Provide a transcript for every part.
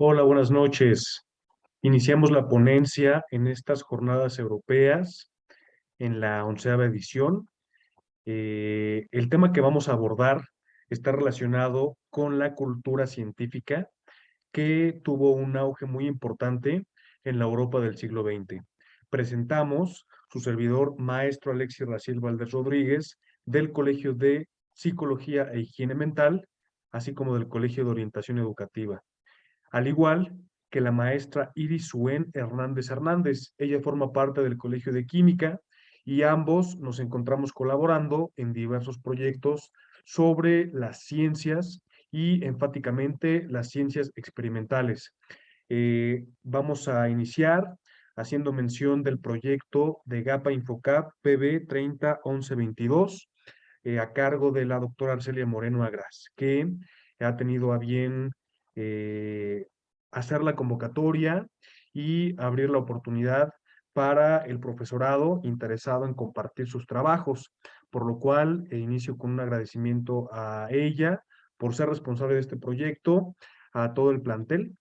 Hola, buenas noches. Iniciamos la ponencia en estas jornadas europeas en la 11ª edición. El tema que vamos a abordar está relacionado con la cultura científica que tuvo un auge muy importante en la Europa del siglo XX. Presentamos su servidor, maestro Alexis Raciel Valdés Rodríguez, del Colegio de Psicología e Higiene Mental, así como del Colegio de Orientación Educativa, al igual que la maestra Iris Suen Hernández Hernández. Ella forma parte del Colegio de Química y ambos nos encontramos colaborando en diversos proyectos sobre las ciencias y enfáticamente las ciencias experimentales. Vamos a iniciar haciendo mención del proyecto de GAPA Infocap PB 301122, a cargo de la doctora Arcelia Moreno Agras, que ha tenido a bien eh, hacer la convocatoria y abrir la oportunidad para el profesorado interesado en compartir sus trabajos, por lo cual inicio con un agradecimiento a ella por ser responsable de este proyecto, a todo el plantel,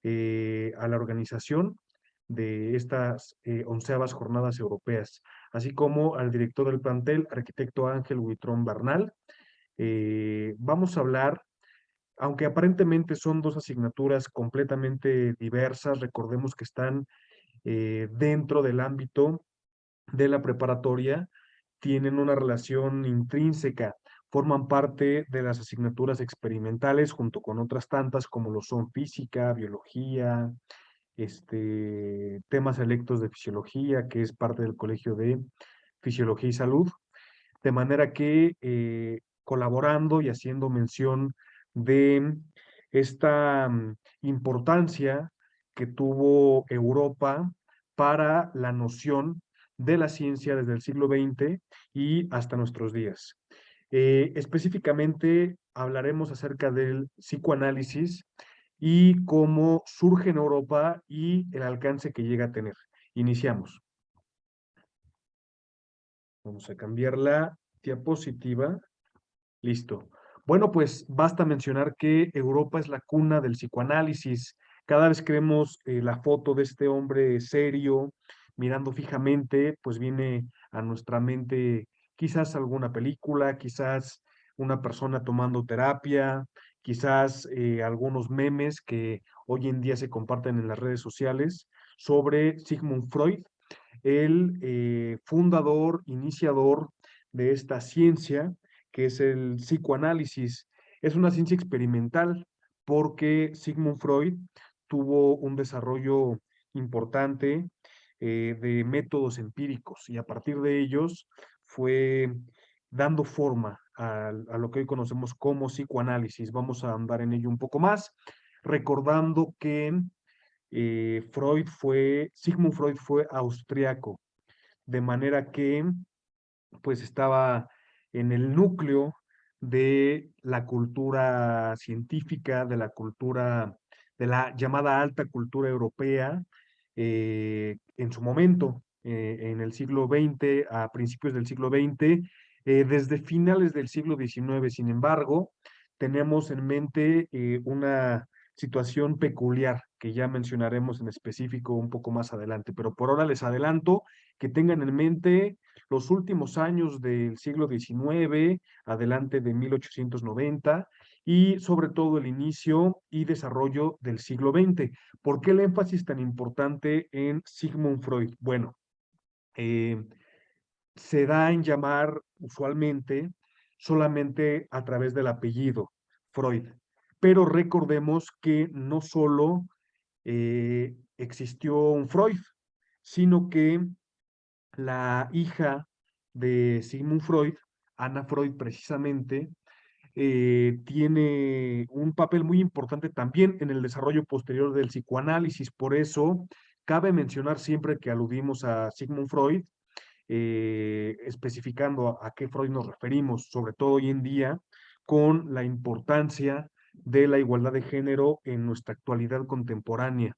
a la organización de estas 11ª jornadas europeas, así como al director del plantel, arquitecto Ángel Huitrón Bernal. Vamos a hablar, aunque aparentemente son dos asignaturas completamente diversas, recordemos que están dentro del ámbito de la preparatoria, tienen una relación intrínseca, forman parte de las asignaturas experimentales junto con otras tantas como lo son física, biología, temas selectos de fisiología, que es parte del Colegio de Fisiología y Salud, de manera que colaborando y haciendo mención de esta importancia que tuvo Europa para la noción de la ciencia desde el siglo XX y hasta nuestros días. Específicamente hablaremos acerca del psicoanálisis y cómo surge en Europa y el alcance que llega a tener. Iniciamos. Vamos a cambiar la diapositiva. Listo. Bueno, pues basta mencionar que Europa es la cuna del psicoanálisis. Cada vez que vemos la foto de este hombre serio, mirando fijamente, pues viene a nuestra mente quizás alguna película, quizás una persona tomando terapia, quizás algunos memes que hoy en día se comparten en las redes sociales sobre Sigmund Freud, el fundador, iniciador de esta ciencia, que es el psicoanálisis. Es una ciencia experimental porque Sigmund Freud tuvo un desarrollo importante de métodos empíricos y a partir de ellos fue dando forma a lo que hoy conocemos como psicoanálisis. Vamos a andar en ello un poco más, recordando que Sigmund Freud fue austriaco, de manera que pues estaba en el núcleo de la cultura científica, de la cultura, de la llamada alta cultura europea, en su momento, en el siglo XX, a principios del siglo XX, desde finales del siglo XIX. Sin embargo, tenemos en mente una situación peculiar que ya mencionaremos en específico un poco más adelante, pero por ahora les adelanto que tengan en mente los últimos años del siglo XIX, adelante de 1890, y sobre todo el inicio y desarrollo del siglo XX. ¿Por qué el énfasis tan importante en Sigmund Freud? Bueno, eh, se da en llamar usualmente solamente a través del apellido Freud, pero recordemos que no solo existió un Freud, sino que la hija de Sigmund Freud, Anna Freud precisamente, tiene un papel muy importante también en el desarrollo posterior del psicoanálisis. Por eso, cabe mencionar siempre que aludimos a Sigmund Freud, especificando a qué Freud nos referimos, sobre todo hoy en día, con la importancia de la igualdad de género en nuestra actualidad contemporánea.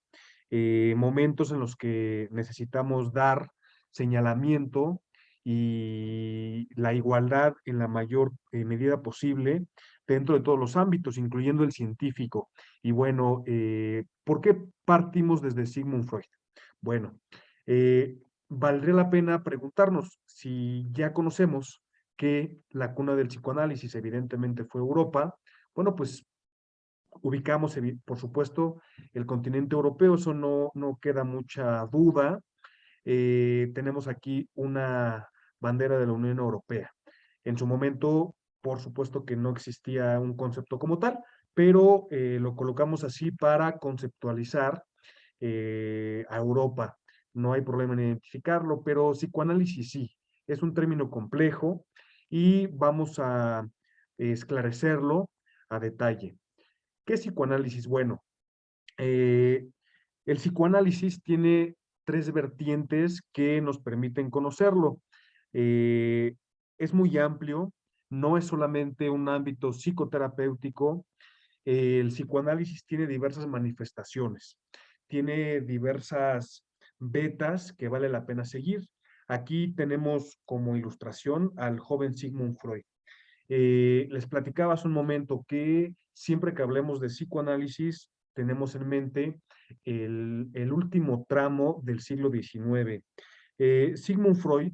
Momentos en los que necesitamos dar señalamiento y la igualdad en la mayor medida posible dentro de todos los ámbitos, incluyendo el científico. Y bueno, ¿por qué partimos desde Sigmund Freud? Bueno, eh, valdría la pena preguntarnos si ya conocemos que la cuna del psicoanálisis evidentemente fue Europa. Bueno, pues ubicamos, por supuesto, el continente europeo, eso no queda mucha duda. Tenemos aquí una bandera de la Unión Europea. En su momento, por supuesto que no existía un concepto como tal, pero lo colocamos así para conceptualizar a Europa. No hay problema en identificarlo, pero psicoanálisis sí, es un término complejo y vamos a esclarecerlo a detalle. ¿Qué es psicoanálisis? Bueno, eh, el psicoanálisis tiene tres vertientes que nos permiten conocerlo. Eh, es muy amplio, no es solamente un ámbito psicoterapéutico. El psicoanálisis tiene diversas manifestaciones, tiene diversas vetas que vale la pena seguir. Aquí tenemos como ilustración al joven Sigmund Freud. Les platicaba hace un momento que siempre que hablemos de psicoanálisis, tenemos en mente el último tramo del siglo XIX. Sigmund Freud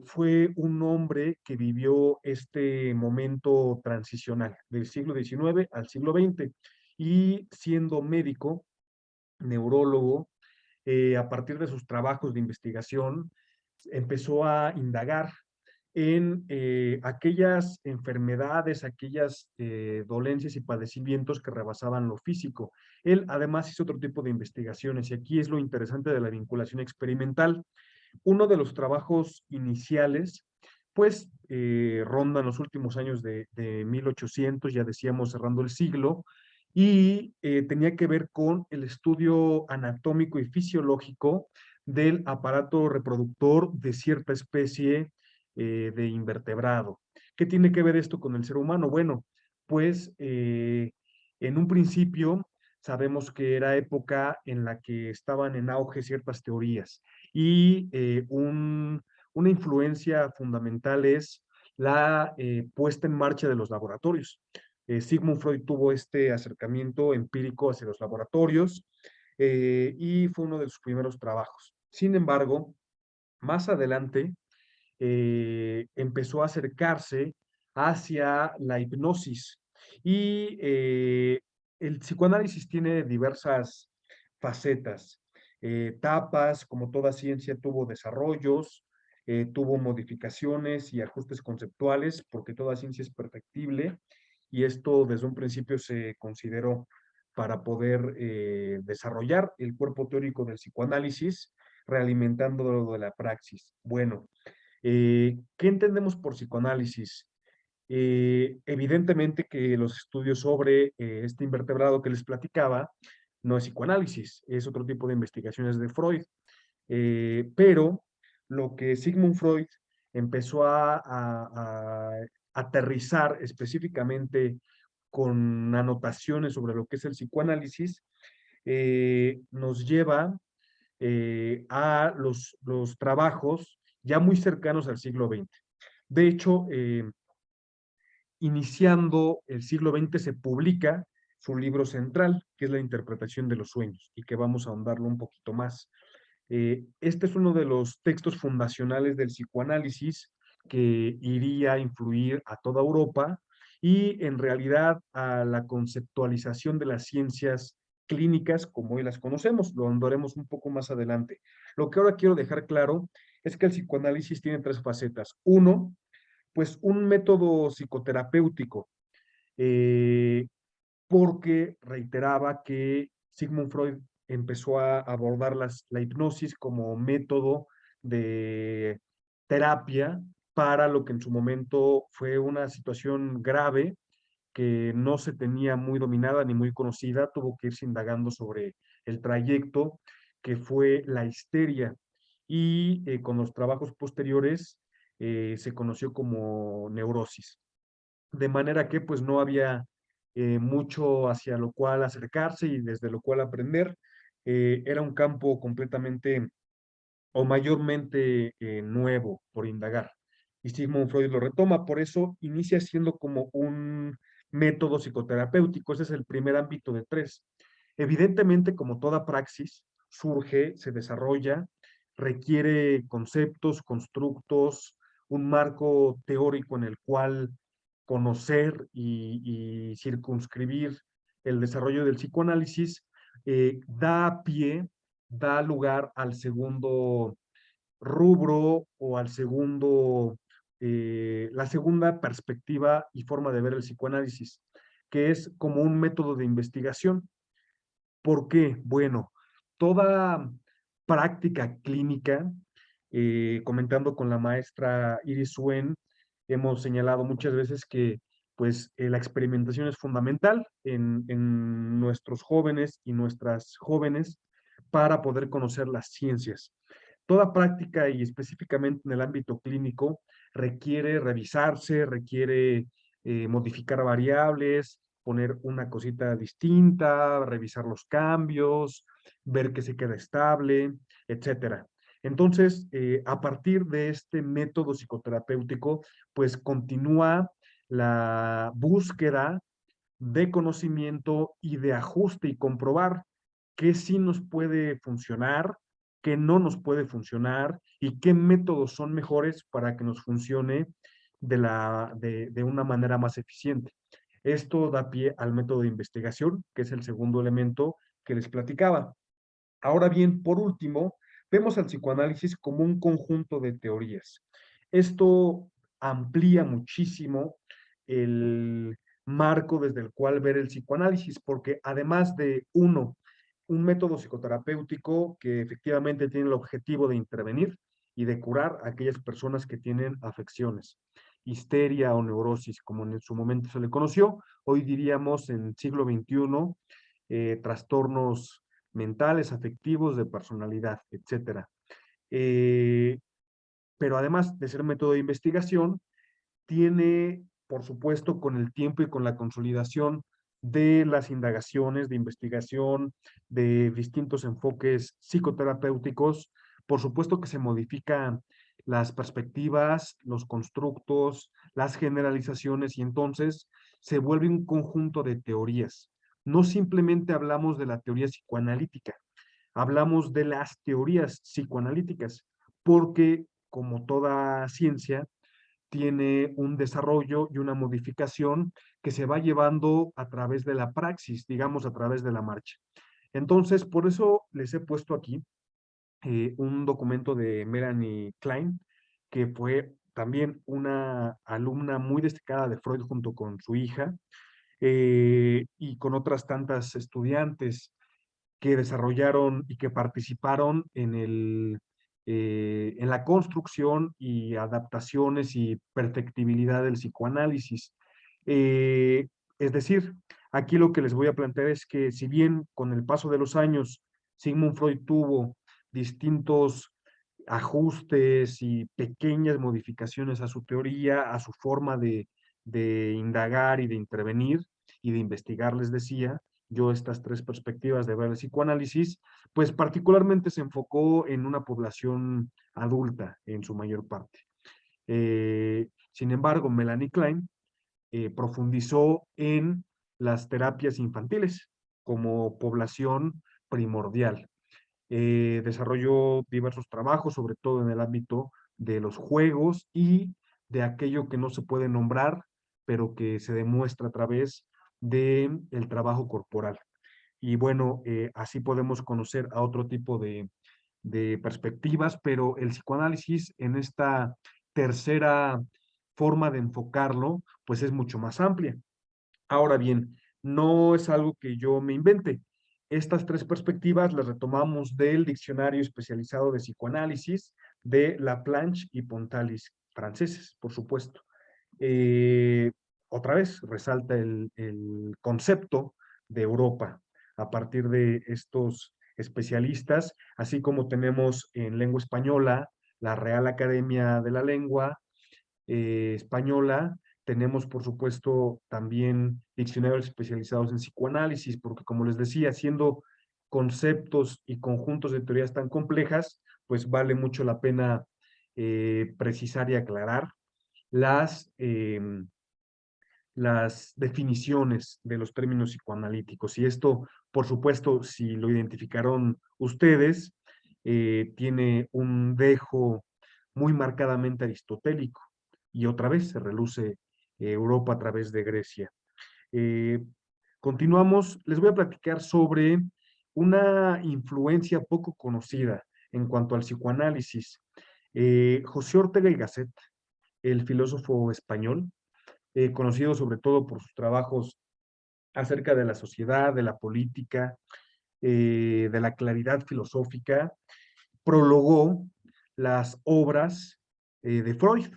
fue un hombre que vivió este momento transicional del siglo XIX al siglo XX y siendo médico, neurólogo, a partir de sus trabajos de investigación, empezó a indagar en aquellas enfermedades, aquellas dolencias y padecimientos que rebasaban lo físico. Él además hizo otro tipo de investigaciones y aquí es lo interesante de la vinculación experimental. Uno de los trabajos iniciales, pues rondan los últimos años de 1800, ya decíamos cerrando el siglo, y tenía que ver con el estudio anatómico y fisiológico del aparato reproductor de cierta especie de invertebrado. ¿Qué tiene que ver esto con el ser humano? Bueno, pues en un principio sabemos que era época en la que estaban en auge ciertas teorías y una influencia fundamental es la puesta en marcha de los laboratorios. Sigmund Freud tuvo este acercamiento empírico hacia los laboratorios y fue uno de sus primeros trabajos. Sin embargo, más adelante empezó a acercarse hacia la hipnosis y el psicoanálisis tiene diversas facetas, etapas, como toda ciencia tuvo desarrollos, tuvo modificaciones y ajustes conceptuales, porque toda ciencia es perfectible y esto desde un principio se consideró para poder desarrollar el cuerpo teórico del psicoanálisis, realimentando lo de la praxis. Bueno, ¿qué entendemos por psicoanálisis? Evidentemente que los estudios sobre este invertebrado que les platicaba no es psicoanálisis, es otro tipo de investigaciones de Freud. Pero lo que Sigmund Freud empezó a aterrizar específicamente con anotaciones sobre lo que es el psicoanálisis, nos lleva a los trabajos ya muy cercanos al siglo XX. De hecho, iniciando el siglo XX se publica su libro central, que es la interpretación de los sueños, y que vamos a ahondarlo un poquito más. Este es uno de los textos fundacionales del psicoanálisis que iría a influir a toda Europa y en realidad a la conceptualización de las ciencias clínicas como hoy las conocemos. Lo ahondaremos un poco más adelante. Lo que ahora quiero dejar claro es que el psicoanálisis tiene tres facetas. Uno, pues un método psicoterapéutico, eh, porque reiteraba que Sigmund Freud empezó a abordar la hipnosis como método de terapia para lo que en su momento fue una situación grave que no se tenía muy dominada ni muy conocida, tuvo que irse indagando sobre el trayecto que fue la histeria y con los trabajos posteriores se conoció como neurosis. De manera que pues no había mucho hacia lo cual acercarse y desde lo cual aprender. Era un campo completamente o mayormente nuevo por indagar. Y Sigmund Freud lo retoma, por eso inicia siendo como un método psicoterapéutico. Ese es el primer ámbito de tres. Evidentemente, como toda praxis, surge, se desarrolla, requiere conceptos, constructos, un marco teórico en el cual conocer y circunscribir el desarrollo del psicoanálisis, da pie, da lugar al segundo rubro o al segundo, la segunda perspectiva y forma de ver el psicoanálisis, que es como un método de investigación. ¿Por qué? Bueno, toda práctica clínica, comentando con la maestra Iris Wen, hemos señalado muchas veces que pues la experimentación es fundamental en nuestros jóvenes y nuestras jóvenes para poder conocer las ciencias. Toda práctica y específicamente en el ámbito clínico requiere revisarse, requiere modificar variables, poner una cosita distinta, revisar los cambios, ver que se queda estable, etcétera. Entonces, a partir de este método psicoterapéutico, pues continúa la búsqueda de conocimiento y de ajuste y comprobar qué sí nos puede funcionar, qué no nos puede funcionar y qué métodos son mejores para que nos funcione de una manera más eficiente. Esto da pie al método de investigación, que es el segundo elemento que les platicaba. Ahora bien, por último, vemos al psicoanálisis como un conjunto de teorías. Esto amplía muchísimo el marco desde el cual ver el psicoanálisis, porque además de uno, un método psicoterapéutico que efectivamente tiene el objetivo de intervenir y de curar a aquellas personas que tienen afecciones, histeria o neurosis, como en su momento se le conoció, hoy diríamos en siglo XXI, trastornos mentales, afectivos, de personalidad, etcétera. Eh, pero además de ser método de investigación, tiene, por supuesto, con el tiempo y con la consolidación de las indagaciones, de investigación, de distintos enfoques psicoterapéuticos, por supuesto que se modifican las perspectivas, los constructos, las generalizaciones y entonces se vuelve un conjunto de teorías. No simplemente hablamos de la teoría psicoanalítica, hablamos de las teorías psicoanalíticas, porque como toda ciencia, tiene un desarrollo y una modificación que se va llevando a través de la praxis, digamos, a través de la marcha. Entonces, por eso les he puesto aquí un documento de Melanie Klein, que fue también una alumna muy destacada de Freud junto con su hija y con otras tantas estudiantes que desarrollaron y que participaron en la construcción y adaptaciones y perfectibilidad del psicoanálisis. Eh, es decir, aquí lo que les voy a plantear es que si bien con el paso de los años Sigmund Freud tuvo distintos ajustes y pequeñas modificaciones a su teoría, a su forma de indagar y de intervenir y de investigar, les decía, yo estas tres perspectivas de ver el psicoanálisis, pues particularmente se enfocó en una población adulta en su mayor parte. Sin embargo, Melanie Klein profundizó en las terapias infantiles como población primordial. Desarrolló diversos trabajos, sobre todo en el ámbito de los juegos y de aquello que no se puede nombrar, pero que se demuestra a través del trabajo corporal. Y bueno, así podemos conocer a otro tipo de perspectivas, pero el psicoanálisis en esta tercera forma de enfocarlo, pues es mucho más amplia. Ahora bien, no es algo que yo me invente. Estas tres perspectivas las retomamos del Diccionario Especializado de Psicoanálisis de Laplanche y Pontalis, franceses, por supuesto. Eh, Otra vez resalta el concepto de Europa a partir de estos especialistas, así como tenemos en lengua española la Real Academia de la Lengua Española. Tenemos, por supuesto, también diccionarios especializados en psicoanálisis, porque como les decía, siendo conceptos y conjuntos de teorías tan complejas, pues vale mucho la pena precisar y aclarar las, las definiciones de los términos psicoanalíticos. Y esto, por supuesto, si lo identificaron ustedes, tiene un dejo muy marcadamente aristotélico. Y otra vez se reluce Europa a través de Grecia. Eh, Continuamos, les voy a platicar sobre una influencia poco conocida en cuanto al psicoanálisis. José Ortega y Gasset, el filósofo español, conocido sobre todo por sus trabajos acerca de la sociedad, de la política, de la claridad filosófica, prologó las obras de Freud,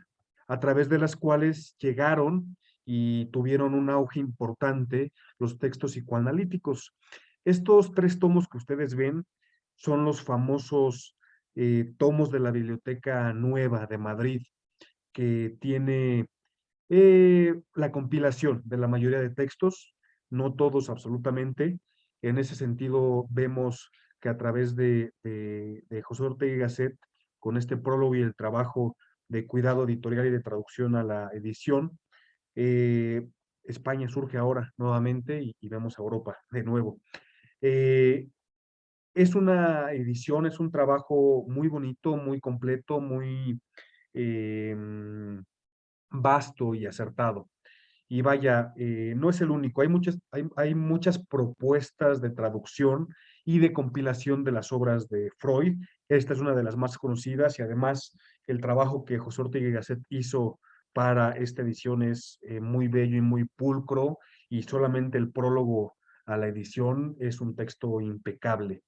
a través de las cuales llegaron y tuvieron un auge importante los textos psicoanalíticos. Estos 3 tomos que ustedes ven son los famosos tomos de la Biblioteca Nueva de Madrid, que tiene la compilación de la mayoría de textos, no todos absolutamente. En ese sentido, vemos que a través de José Ortega y Gasset, con este prólogo y el trabajo de cuidado editorial y de traducción a la edición, eh, España surge ahora nuevamente y vemos a Europa de nuevo. Eh, es una edición, es un trabajo muy bonito, muy completo, muy eh, vasto y acertado. Y vaya, no es el único, hay muchas propuestas de traducción y de compilación de las obras de Freud. Esta es una de las más conocidas y además el trabajo que José Ortega y Gasset hizo para esta edición es muy bello y muy pulcro, y solamente el prólogo a la edición es un texto impecable.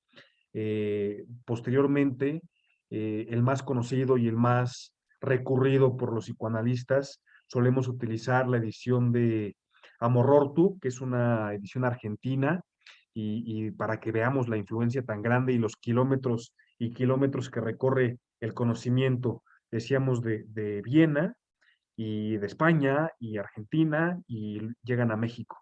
Posteriormente, el más conocido y el más recurrido por los psicoanalistas, solemos utilizar la edición de Amorortu, que es una edición argentina, y para que veamos la influencia tan grande y los kilómetros y kilómetros que recorre el conocimiento, decíamos de Viena y de España y Argentina, y llegan a México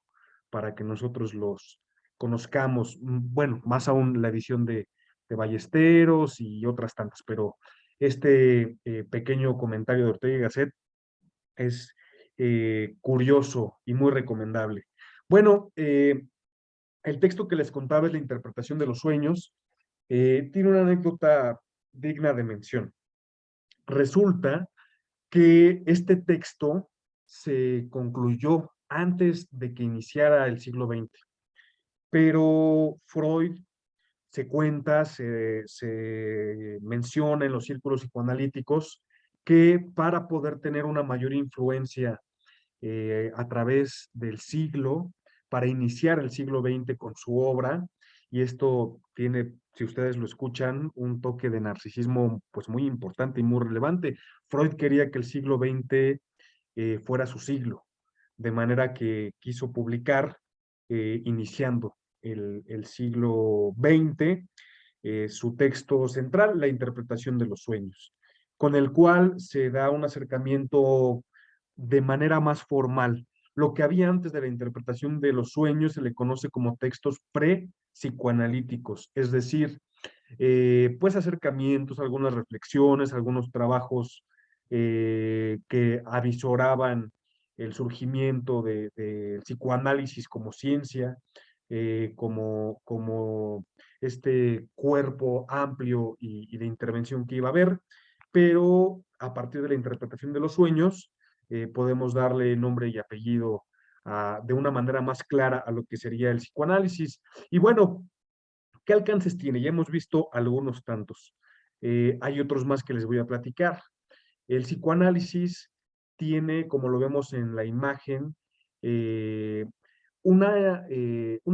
para que nosotros los conozcamos. Bueno, más aún la edición de Ballesteros y otras tantas, pero este pequeño comentario de Ortega y Gasset es curioso y muy recomendable. Bueno, el texto que les contaba es la interpretación de los sueños. Tiene una anécdota digna de mención. Resulta que este texto se concluyó antes de que iniciara el siglo XX, pero Freud se cuenta, se menciona en los círculos psicoanalíticos que para poder tener una mayor influencia a través del siglo, para iniciar el siglo XX con su obra, y esto tiene, si ustedes lo escuchan, un toque de narcisismo pues muy importante y muy relevante. Freud quería que el siglo XX fuera su siglo, de manera que quiso publicar, iniciando el siglo XX, su texto central, La interpretación de los sueños, con el cual se da un acercamiento de manera más formal. Lo que había antes de la interpretación de los sueños se le conoce como textos pre-psicoanalíticos, es decir, pues acercamientos, algunas reflexiones, algunos trabajos que avisoraban el surgimiento del psicoanálisis como ciencia, como este cuerpo amplio y de intervención que iba a haber, pero a partir de la interpretación de los sueños, podemos darle nombre y apellido de una manera más clara a lo que sería el psicoanálisis. Y bueno, ¿qué alcances tiene? Ya hemos visto algunos tantos. Hay otros más que les voy a platicar. El psicoanálisis tiene, como lo vemos en la imagen, eh, un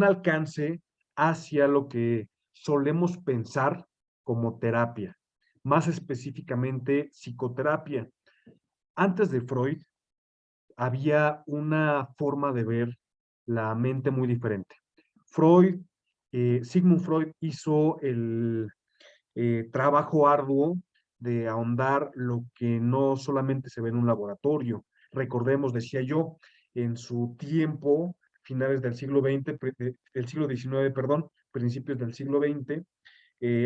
alcance hacia lo que solemos pensar como terapia, más específicamente psicoterapia. Antes de Freud había una forma de ver la mente muy diferente. Freud, Sigmund Freud hizo el trabajo arduo de ahondar lo que no solamente se ve en un laboratorio. Recordemos, decía yo, en su tiempo, finales del siglo XX, del siglo XIX, perdón, principios del siglo XX,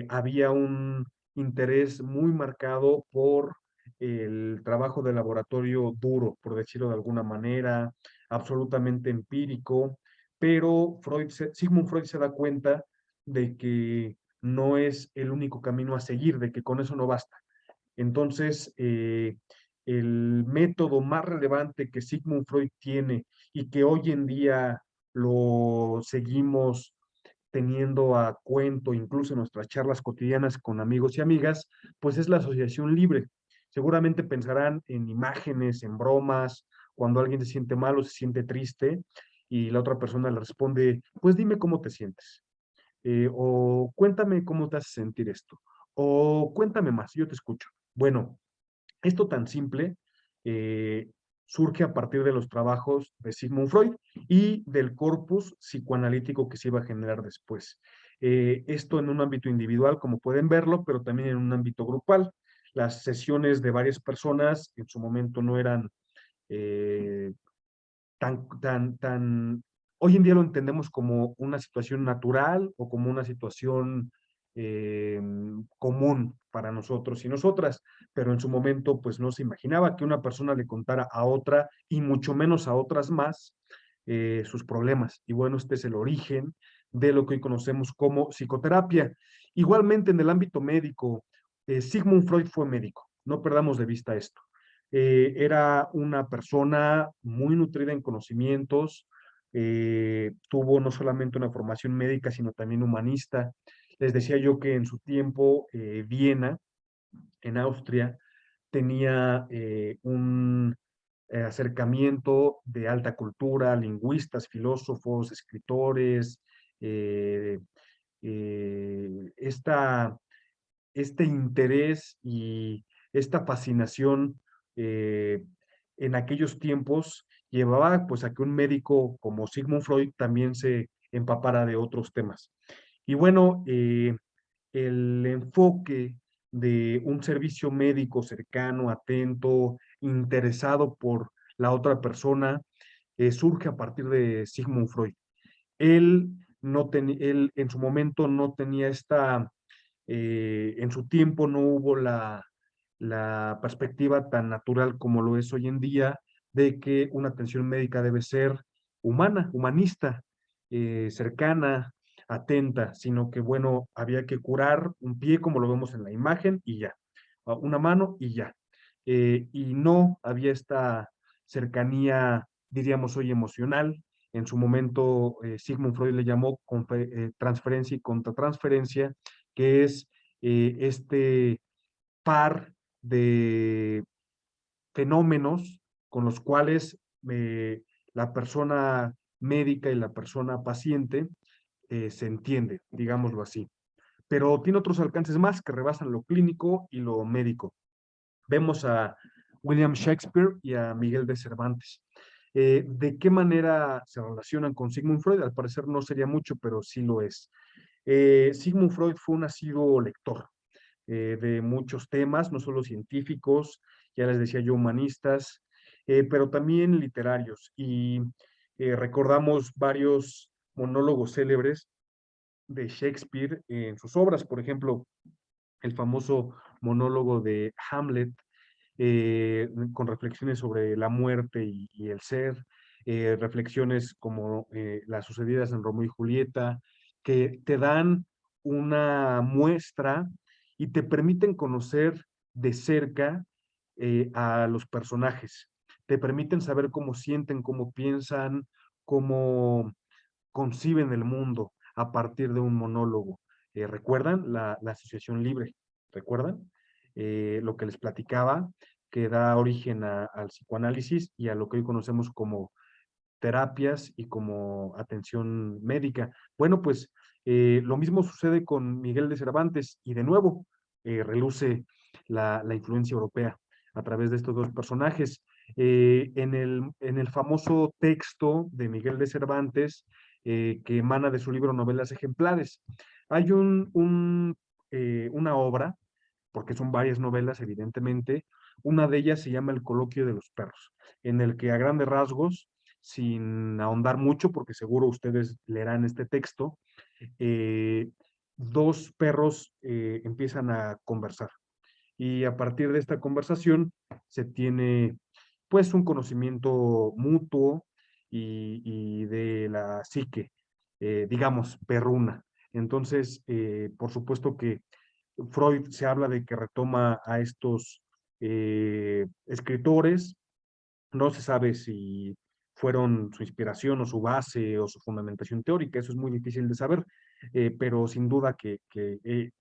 había un interés muy marcado por el trabajo de laboratorio duro, por decirlo de alguna manera, absolutamente empírico, pero Sigmund Freud se da cuenta de que no es el único camino a seguir, de que con eso no basta. Entonces, el método más relevante que Sigmund Freud tiene y que hoy en día lo seguimos teniendo a cuento, incluso en nuestras charlas cotidianas con amigos y amigas, pues es la asociación libre. Seguramente pensarán en imágenes, en bromas, cuando alguien se siente mal o se siente triste y la otra persona le responde, pues dime cómo te sientes, o cuéntame cómo te hace sentir esto, o cuéntame más, yo te escucho. Bueno, esto tan simple eh, surge a partir de los trabajos de Sigmund Freud y del corpus psicoanalítico que se iba a generar después. Esto en un ámbito individual, como pueden verlo, pero también en un ámbito grupal. Las sesiones de varias personas en su momento no eran eh, hoy en día lo entendemos como una situación natural o como una situación eh, común para nosotros y nosotras, pero en su momento pues no se imaginaba que una persona le contara a otra y mucho menos a otras más sus problemas. Y bueno, este es el origen de lo que hoy conocemos como psicoterapia. Igualmente en el ámbito médico, Sigmund Freud fue médico, no perdamos de vista esto. Era una persona muy nutrida en conocimientos, tuvo no solamente una formación médica, sino también humanista. Les decía yo que en su tiempo, Viena, en Austria, tenía un acercamiento de alta cultura, lingüistas, filósofos, escritores, eh, esta este interés y esta fascinación eh, en aquellos tiempos llevaba pues a que un médico como Sigmund Freud también se empapara de otros temas. Y bueno, el enfoque de un servicio médico cercano, atento, interesado por la otra persona, surge a partir de Sigmund Freud. Él, él en su momento no tenía en su tiempo no hubo la perspectiva tan natural como lo es hoy en día de que una atención médica debe ser humana, humanista, cercana, atenta, sino que, bueno, había que curar un pie como lo vemos en la imagen y ya, una mano y ya. Y no había esta cercanía, diríamos hoy, emocional. En su momento, Sigmund Freud le llamó transferencia y contratransferencia, que es este par de fenómenos con los cuales la persona médica y la persona paciente se entiende, digámoslo así. Pero tiene otros alcances más que rebasan lo clínico y lo médico. Vemos a William Shakespeare y a Miguel de Cervantes. ¿De qué manera se relacionan con Sigmund Freud? Al parecer no sería mucho, pero sí lo es. Sigmund Freud fue un asiduo lector de muchos temas, no solo científicos, ya les decía yo, humanistas, pero también literarios. Y recordamos varios monólogos célebres de Shakespeare en sus obras, por ejemplo, el famoso monólogo de Hamlet, con reflexiones sobre la muerte y el ser, reflexiones como las sucedidas en Romeo y Julieta, que te dan una muestra y te permiten conocer de cerca a los personajes, te permiten saber cómo sienten, cómo piensan, cómo conciben el mundo a partir de un monólogo. ¿Recuerdan la asociación libre? ¿Recuerdan? Lo que les platicaba, que da origen al psicoanálisis y a lo que hoy conocemos como terapias y como atención médica. Bueno, pues lo mismo sucede con Miguel de Cervantes y de nuevo reluce la influencia europea a través de estos dos personajes. En el famoso texto de Miguel de Cervantes, que emana de su libro Novelas Ejemplares, hay una obra, porque son varias novelas, evidentemente. Una de ellas se llama El coloquio de los perros, en el que a grandes rasgos, sin ahondar mucho, porque seguro ustedes leerán este texto, eh, dos perros empiezan a conversar y a partir de esta conversación se tiene pues un conocimiento mutuo y de la psique, digamos, perruna. Entonces, por supuesto que Freud se habla de que retoma a estos escritores. No se sabe si fueron su inspiración o su base o su fundamentación teórica, eso es muy difícil de saber, pero sin duda que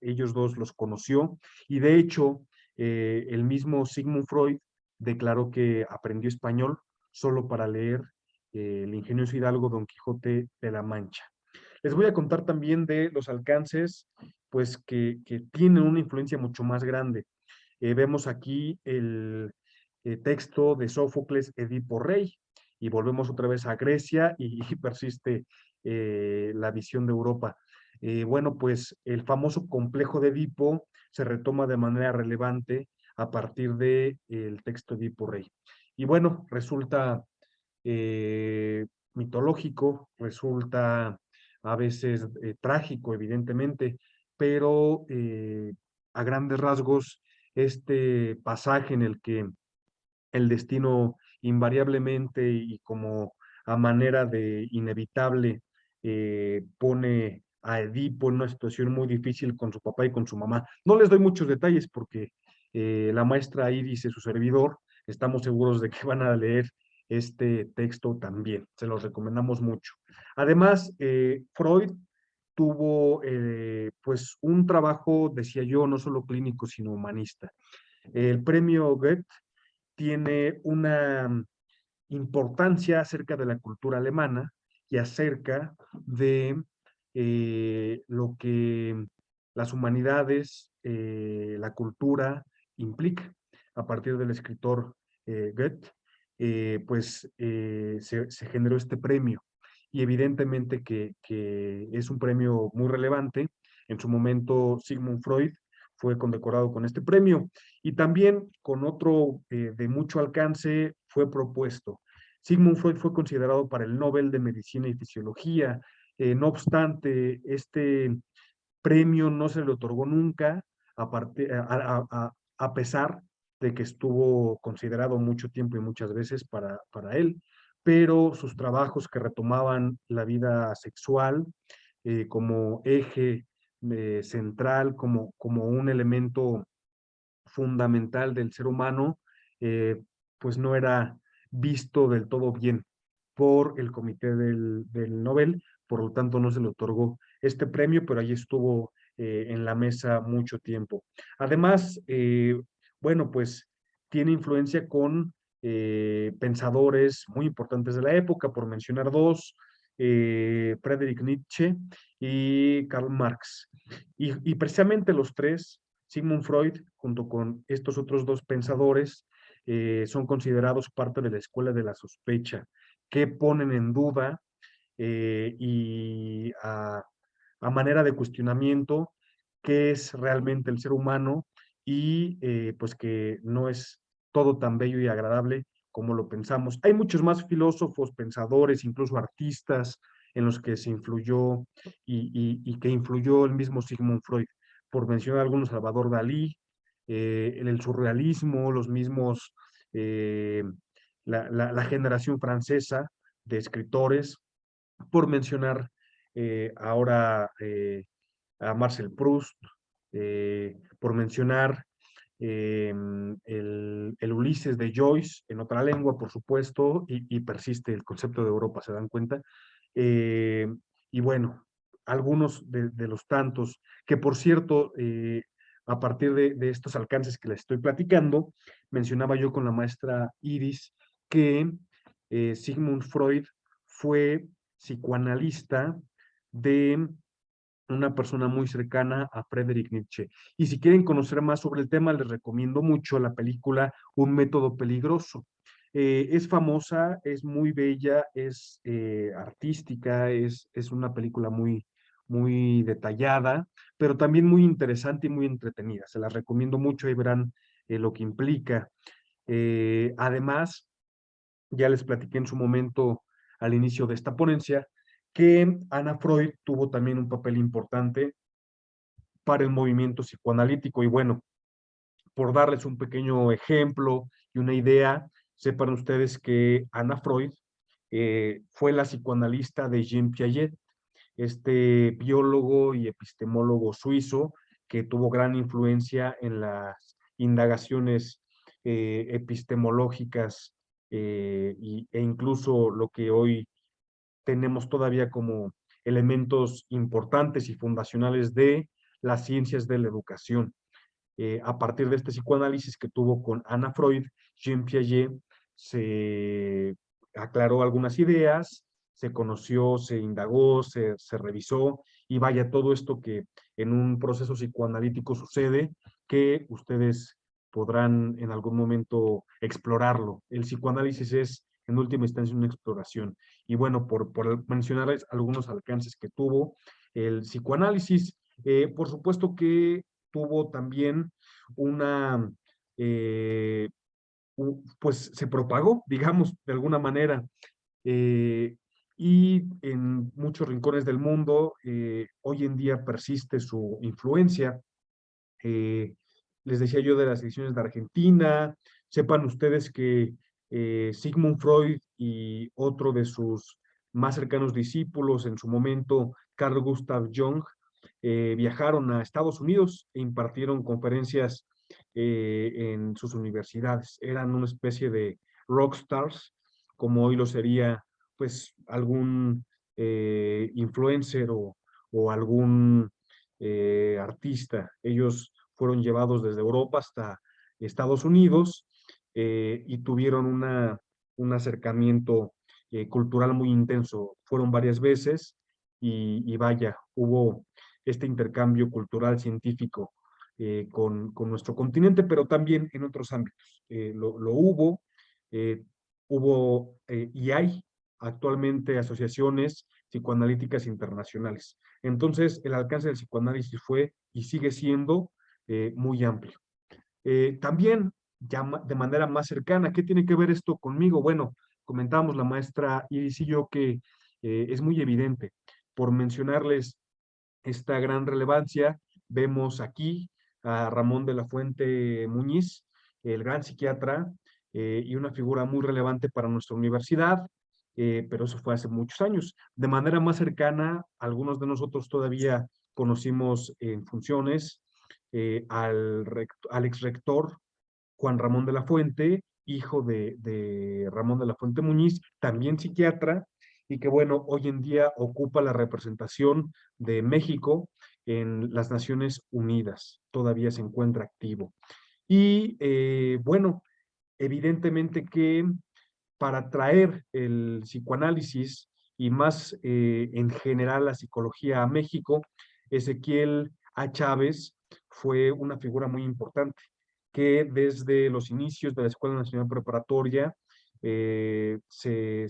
ellos dos los conoció y de hecho el mismo Sigmund Freud declaró que aprendió español solo para leer el ingenioso hidalgo Don Quijote de la Mancha. Les voy a contar también de los alcances, pues que tienen una influencia mucho más grande. Vemos aquí el texto de Sófocles, Edipo Rey, y volvemos otra vez a Grecia y persiste la visión de Europa. Bueno, pues el famoso complejo de Edipo se retoma de manera relevante a partir del texto de Edipo Rey. Y bueno, resulta eh, mitológico, resulta a veces trágico, evidentemente, pero a grandes rasgos, este pasaje en el que el destino invariablemente y como a manera de inevitable pone a Edipo en una situación muy difícil con su papá y con su mamá. No les doy muchos detalles porque la maestra Iris y su servidor estamos seguros de que van a leer este texto también. Se los recomendamos mucho. Además, Freud tuvo pues un trabajo, decía yo, no solo clínico, sino humanista. El premio Goethe tiene una importancia acerca de la cultura alemana y acerca de lo que las humanidades, la cultura implica. A partir del escritor Goethe, se generó este premio y evidentemente que es un premio muy relevante. En su momento, Sigmund Freud fue condecorado con este premio y también con otro de mucho alcance fue propuesto. Sigmund Freud fue considerado para el Nobel de Medicina y Fisiología. No obstante, este premio no se le otorgó nunca, a pesar de que estuvo considerado mucho tiempo y muchas veces para él, pero sus trabajos que retomaban la vida sexual como eje central, como un elemento fundamental del ser humano, pues no era visto del todo bien por el comité del Nobel, por lo tanto no se le otorgó este premio, pero ahí estuvo en la mesa mucho tiempo. Además, bueno, pues tiene influencia con pensadores muy importantes de la época, por mencionar dos, Friedrich Nietzsche y Karl Marx. Y precisamente los tres, Sigmund Freud, junto con estos otros dos pensadores, son considerados parte de la escuela de la sospecha, que ponen en duda y a manera de cuestionamiento qué es realmente el ser humano y pues que no es todo tan bello y agradable como lo pensamos. Hay muchos más filósofos, pensadores, incluso artistas en los que se influyó y que influyó el mismo Sigmund Freud. Por mencionar algunos, Salvador Dalí, en el surrealismo, los mismos, eh, la generación francesa de escritores, por mencionar ahora a Marcel Proust, por mencionar el Ulises de Joyce en otra lengua, por supuesto, y persiste el concepto de Europa, ¿se dan cuenta? Eh, y bueno, algunos de los tantos, que por cierto, a partir de estos alcances que les estoy platicando, mencionaba yo con la maestra Iris que Sigmund Freud fue psicoanalista de una persona muy cercana a Friedrich Nietzsche. Y si quieren conocer más sobre el tema, les recomiendo mucho la película Un método peligroso. Es famosa, es muy bella, es artística, es una película muy detallada, pero también muy interesante y muy entretenida. Se las recomiendo mucho y verán lo que implica. Además, ya les platiqué en su momento al inicio de esta ponencia que Ana Freud tuvo también un papel importante para el movimiento psicoanalítico. Y bueno, por darles un pequeño ejemplo y una idea, sepan ustedes que Ana Freud fue la psicoanalista de Jean Piaget, este biólogo y epistemólogo suizo que tuvo gran influencia en las indagaciones epistemológicas e incluso lo que hoy tenemos todavía como elementos importantes y fundacionales de las ciencias de la educación. A partir de este psicoanálisis que tuvo con Ana Freud, Jean Piaget se aclaró algunas ideas, se conoció, se indagó, se revisó, y vaya, todo esto que en un proceso psicoanalítico sucede, que ustedes podrán en algún momento explorarlo. El psicoanálisis es, en última instancia, una exploración. Y bueno, por mencionarles algunos alcances que tuvo el psicoanálisis, por supuesto que tuvo también una, eh, pues se propagó, digamos, de alguna manera, eh, y en muchos rincones del mundo hoy en día persiste su influencia. Eh, Les decía yo de las ediciones de Argentina. Sepan ustedes que Sigmund Freud y otro de sus más cercanos discípulos en su momento, Carl Gustav Jung, viajaron a Estados Unidos e impartieron conferencias en sus universidades. Eran una especie de rockstars, como hoy lo sería pues algún influencer o algún artista. Ellos fueron llevados desde Europa hasta Estados Unidos y tuvieron un acercamiento cultural muy intenso. Fueron varias veces y vaya, hubo este intercambio cultural científico con nuestro continente, pero también en otros ámbitos. Lo hubo, eh, y hay actualmente asociaciones psicoanalíticas internacionales. Entonces, el alcance del psicoanálisis fue y sigue siendo muy amplio. También, ya de manera más cercana, ¿qué tiene que ver esto conmigo? Bueno, comentábamos la maestra Iris y yo que es muy evidente. Por mencionarles esta gran relevancia, vemos aquí a Ramón de la Fuente Muñiz, el gran psiquiatra y una figura muy relevante para nuestra universidad, pero eso fue hace muchos años. De manera más cercana, algunos de nosotros todavía conocimos en funciones al ex rector Juan Ramón de la Fuente, hijo de Ramón de la Fuente Muñiz, también psiquiatra, y que bueno, hoy en día ocupa la representación de México en las Naciones Unidas, todavía se encuentra activo. Y bueno, evidentemente que para traer el psicoanálisis y más en general la psicología a México, Ezequiel A. Chávez fue una figura muy importante que desde los inicios de la Escuela Nacional Preparatoria se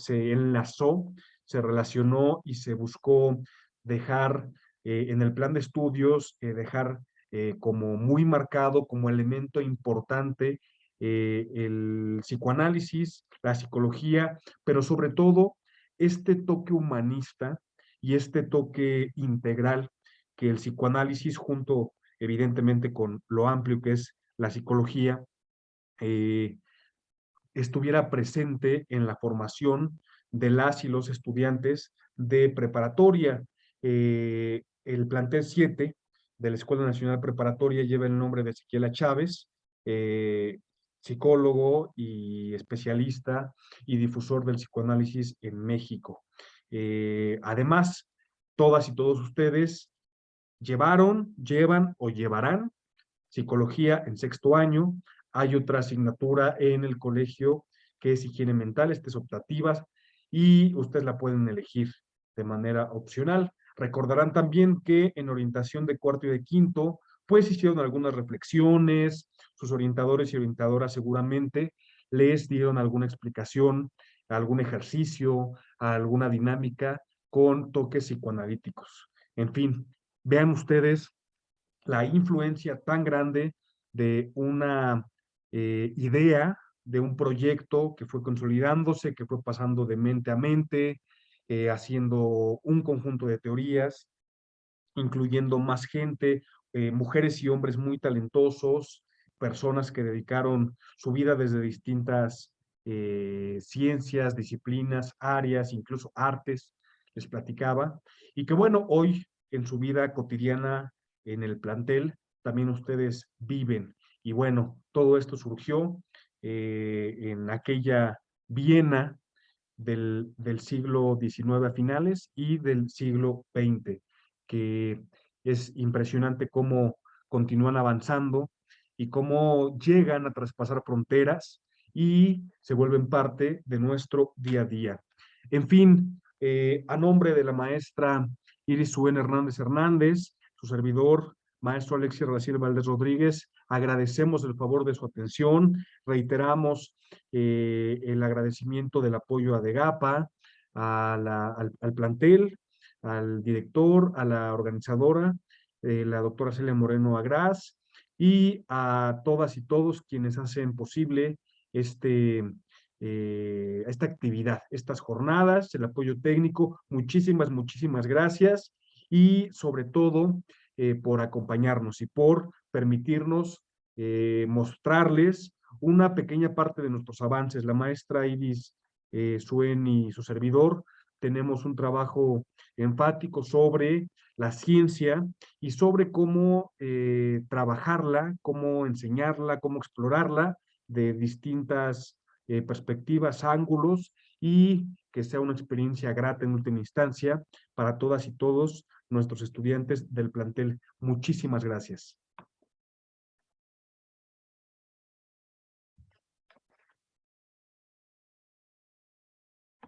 enlazó, se relacionó y se buscó dejar en el plan de estudios, dejar como muy marcado, como elemento importante, el psicoanálisis, la psicología, pero sobre todo este toque humanista y este toque integral que el psicoanálisis, junto evidentemente con lo amplio que es la psicología, eh, estuviera presente en la formación de las y los estudiantes de preparatoria. El plantel 7 de la Escuela Nacional Preparatoria lleva el nombre de Ezequiel Chávez, eh, psicólogo y especialista y difusor del psicoanálisis en México. Además, todas y todos ustedes llevan o llevarán psicología en sexto año. Hay otra asignatura en el colegio que es higiene mental, esta es optativa y ustedes la pueden elegir de manera opcional. Recordarán también que en orientación de cuarto y de quinto, pues hicieron algunas reflexiones, sus orientadores y orientadoras seguramente les dieron alguna explicación, algún ejercicio, alguna dinámica con toques psicoanalíticos. En fin, vean ustedes la influencia tan grande de una idea, de un proyecto que fue consolidándose, que fue pasando de mente a mente, haciendo un conjunto de teorías incluyendo más gente, mujeres y hombres muy talentosos, personas que dedicaron su vida desde distintas ciencias, disciplinas, áreas, incluso artes, les platicaba, y que bueno, hoy en su vida cotidiana en el plantel también ustedes viven. Y bueno, todo esto surgió en aquella Viena del siglo XIX a finales y del siglo XX, que es impresionante cómo continúan avanzando y cómo llegan a traspasar fronteras y se vuelven parte de nuestro día a día. En fin, a nombre de la maestra Iris Suen Hernández Hernández, su servidor, maestro Alexis Raciel Valdés Rodríguez, agradecemos el favor de su atención, reiteramos el agradecimiento del apoyo a DEGAPA, al plantel, al director, a la organizadora, la doctora Celia Moreno Agraz, y a todas y todos quienes hacen posible esta actividad, estas jornadas, el apoyo técnico. Muchísimas, muchísimas gracias y sobre todo por acompañarnos y por permitirnos mostrarles una pequeña parte de nuestros avances. La maestra Iris Suen y su servidor tenemos un trabajo enfático sobre la ciencia y sobre cómo trabajarla, cómo enseñarla, cómo explorarla de distintas perspectivas, ángulos, y que sea una experiencia grata en última instancia para todas y todos nuestros estudiantes del plantel. Muchísimas gracias.